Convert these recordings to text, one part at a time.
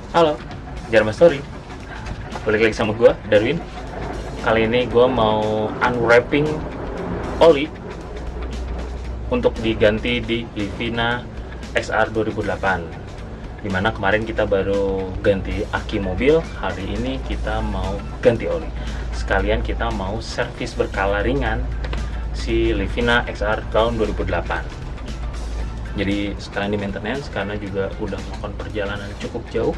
Halo, Jarma Story. Balik lagi sama gue, Darwin. Kali ini gue mau unwrapping oli untuk diganti di Livina XR 2008. Dimana kemarin kita baru ganti aki mobil, hari ini kita mau ganti oli. Sekalian kita mau servis berkala ringan si Livina XR tahun 2008. Jadi sekalian di maintenance karena juga udah melakukan perjalanan cukup jauh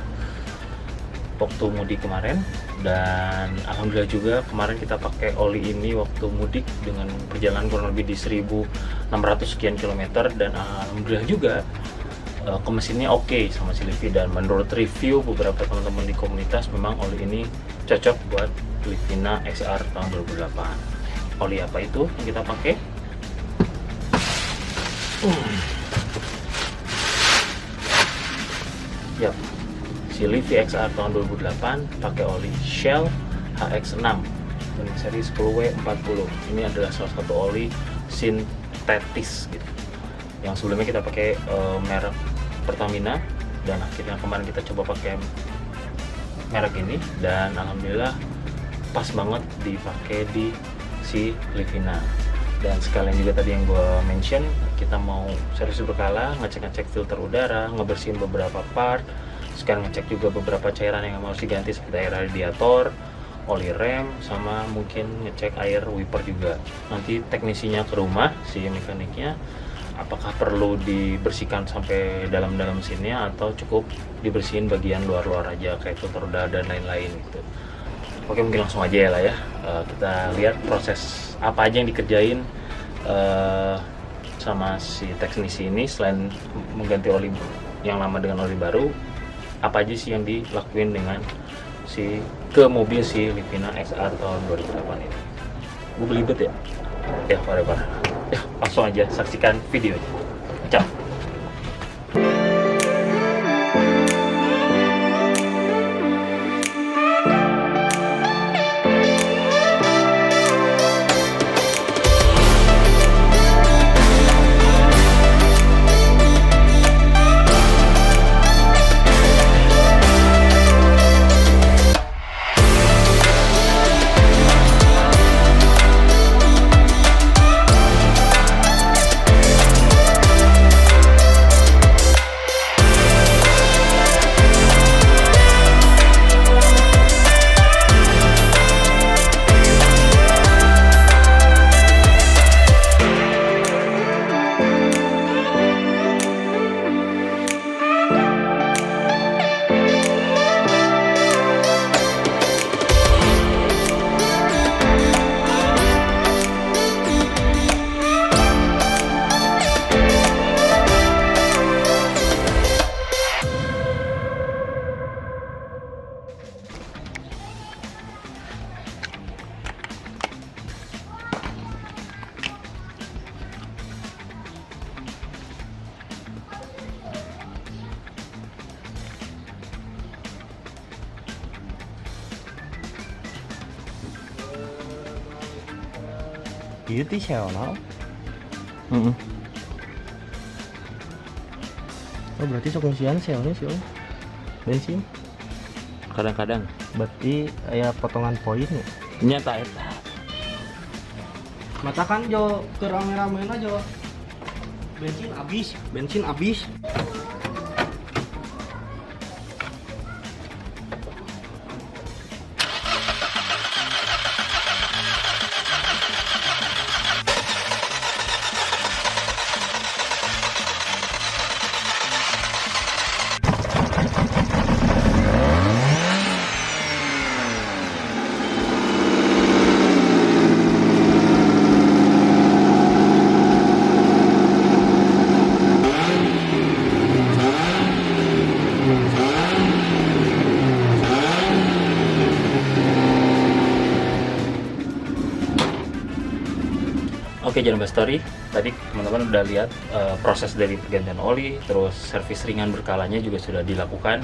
waktu mudik kemarin, dan alhamdulillah juga kemarin kita pakai oli ini waktu mudik dengan perjalanan kurang lebih di 1600 sekian kilometer, dan alhamdulillah juga ke mesinnya oke sama si Livi. Dan menurut review beberapa teman-teman di komunitas, memang oli ini cocok buat Livina XR tahun 2008. Oli apa itu yang kita pakai? Yap, si Livi XR tahun 2008 pakai oli Shell HX6 dengan seri 10W40. Ini adalah salah satu oli sintetis gitu. Yang sebelumnya kita pakai merek Pertamina, dan akhirnya kemarin kita coba pakai merek ini, dan alhamdulillah pas banget dipakai di si Livina. Dan sekalian juga tadi yang gue mention, kita mau servis berkala, ngecek filter udara, ngebersihin beberapa part, sekarang ngecek juga beberapa cairan yang harus diganti seperti air radiator, oli rem, sama mungkin ngecek air wiper juga. Nanti teknisinya ke rumah, si mekaniknya, apakah perlu dibersihkan sampai dalam-dalam mesinnya atau cukup dibersihin bagian luar-luar aja kayak filter udara dan lain-lain gitu. Oke, mungkin langsung aja ya lah ya. Kita lihat proses apa aja yang dikerjain sama si teknisi ini selain mengganti oli yang lama dengan oli baru. Apa aja sih yang dilakuin dengan si mobil si Livina XR tahun 2008 ini. Gue belibet ya? Ya, parah. Ya, langsung aja saksikan videonya. Ciao. Gitu Shell, no? Oh, berarti sok ngisian Shellnya sih, bensin. Kadang-kadang Berarti ya potongan poin ya. nyata eta. Mata kan jo ke rame-rame aja. Bensin habis. Oke, Jarma Story. Tadi teman-teman udah lihat proses dari pergantian oli, terus servis ringan berkalanya juga sudah dilakukan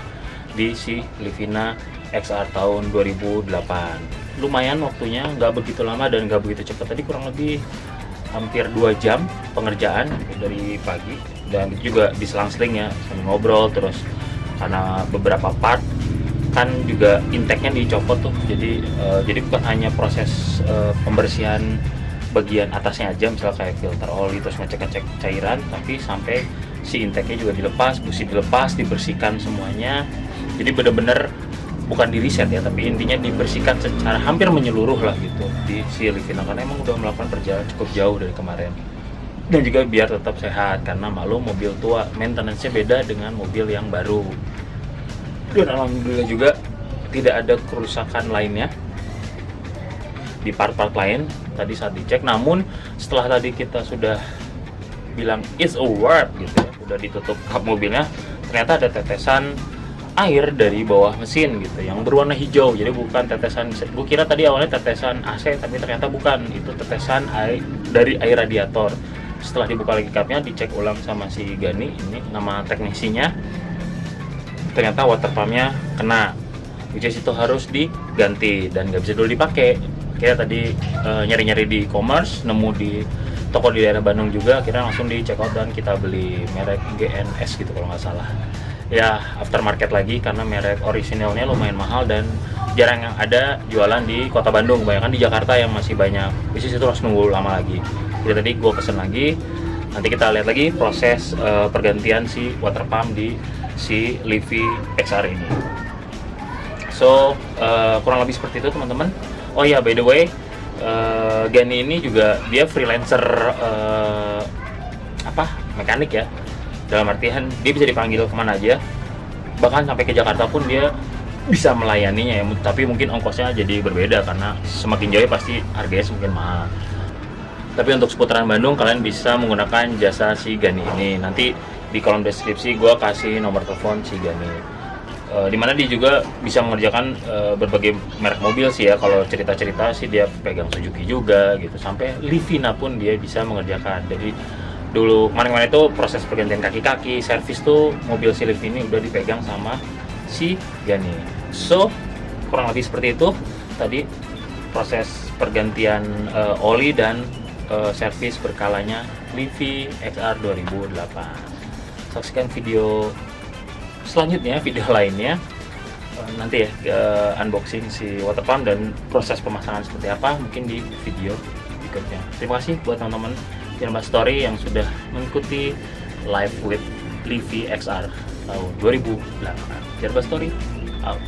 di si Livina XR tahun 2008. Lumayan waktunya, nggak begitu lama dan nggak begitu cepat. Tadi kurang lebih hampir 2 jam pengerjaan dari pagi, dan itu juga diselang-seling ya, sambil ngobrol terus karena beberapa part kan juga intake-nya dicopot tuh, jadi bukan hanya proses pembersihan bagian atasnya aja, misal kayak filter oli terus ngecek cairan, tapi sampai si intake-nya juga dilepas, busi dilepas, dibersihkan semuanya. Jadi bener-bener bukan di reset ya, tapi intinya dibersihkan secara hampir menyeluruh lah gitu di si Livina, karena emang udah melakukan perjalanan cukup jauh dari kemarin. Dan juga biar tetap sehat, karena maklum mobil tua maintenance-nya beda dengan mobil yang baru. Dan alhamdulillah juga tidak ada kerusakan lainnya di part-part lain tadi saat dicek. Namun setelah tadi kita sudah bilang it's over gitu ya, udah ditutup kap mobilnya, ternyata ada tetesan air dari bawah mesin gitu yang berwarna hijau. Jadi bukan tetesan, gue kira tadi awalnya tetesan AC, tapi ternyata bukan, itu tetesan air dari air radiator. Setelah dibuka lagi kapnya, dicek ulang sama si Gani, ini nama teknisinya, ternyata water pumpnya kena, which is itu harus diganti dan nggak bisa dulu dipakai. Kayak tadi nyari-nyari di e-commerce, nemu di toko di daerah Bandung juga, akhirnya langsung di check out dan kita beli merek GNS gitu kalau nggak salah. Ya aftermarket lagi, karena merek orisinalnya lumayan mahal dan jarang yang ada jualan di kota Bandung, kebanyakan di Jakarta yang masih banyak, bisnis itu harus nunggu lama lagi. Jadi tadi gue pesen lagi, nanti kita lihat lagi proses pergantian si water pump di si Livy XR ini. So kurang lebih seperti itu teman-teman. Oh ya, by the way, Gani ini juga dia freelancer mekanik ya, dalam artian dia bisa dipanggil kemana aja, bahkan sampai ke Jakarta pun dia bisa melayaninya ya, tapi mungkin ongkosnya jadi berbeda karena semakin jauh pasti harganya semakin mahal. Tapi untuk seputaran Bandung kalian bisa menggunakan jasa si Gani ini. Nanti di kolom deskripsi gue kasih nomor telepon si Gani, dimana dia juga bisa mengerjakan berbagai merek mobil sih ya. Kalau cerita-cerita sih dia pegang Suzuki juga gitu, sampai Livina pun dia bisa mengerjakan. Jadi dulu kemarin-kemarin itu proses pergantian kaki-kaki, servis tuh mobil si Livina udah dipegang sama si Gani. So kurang lebih seperti itu tadi proses pergantian oli dan servis berkalanya Livy XR 2008. Saksikan video selanjutnya, video lainnya nanti ya, unboxing si water pump dan proses pemasangan seperti apa mungkin di video berikutnya. Terima kasih buat teman-teman Jerba Story yang sudah mengikuti live with Livy XR tahun 2008. Jerba Story out.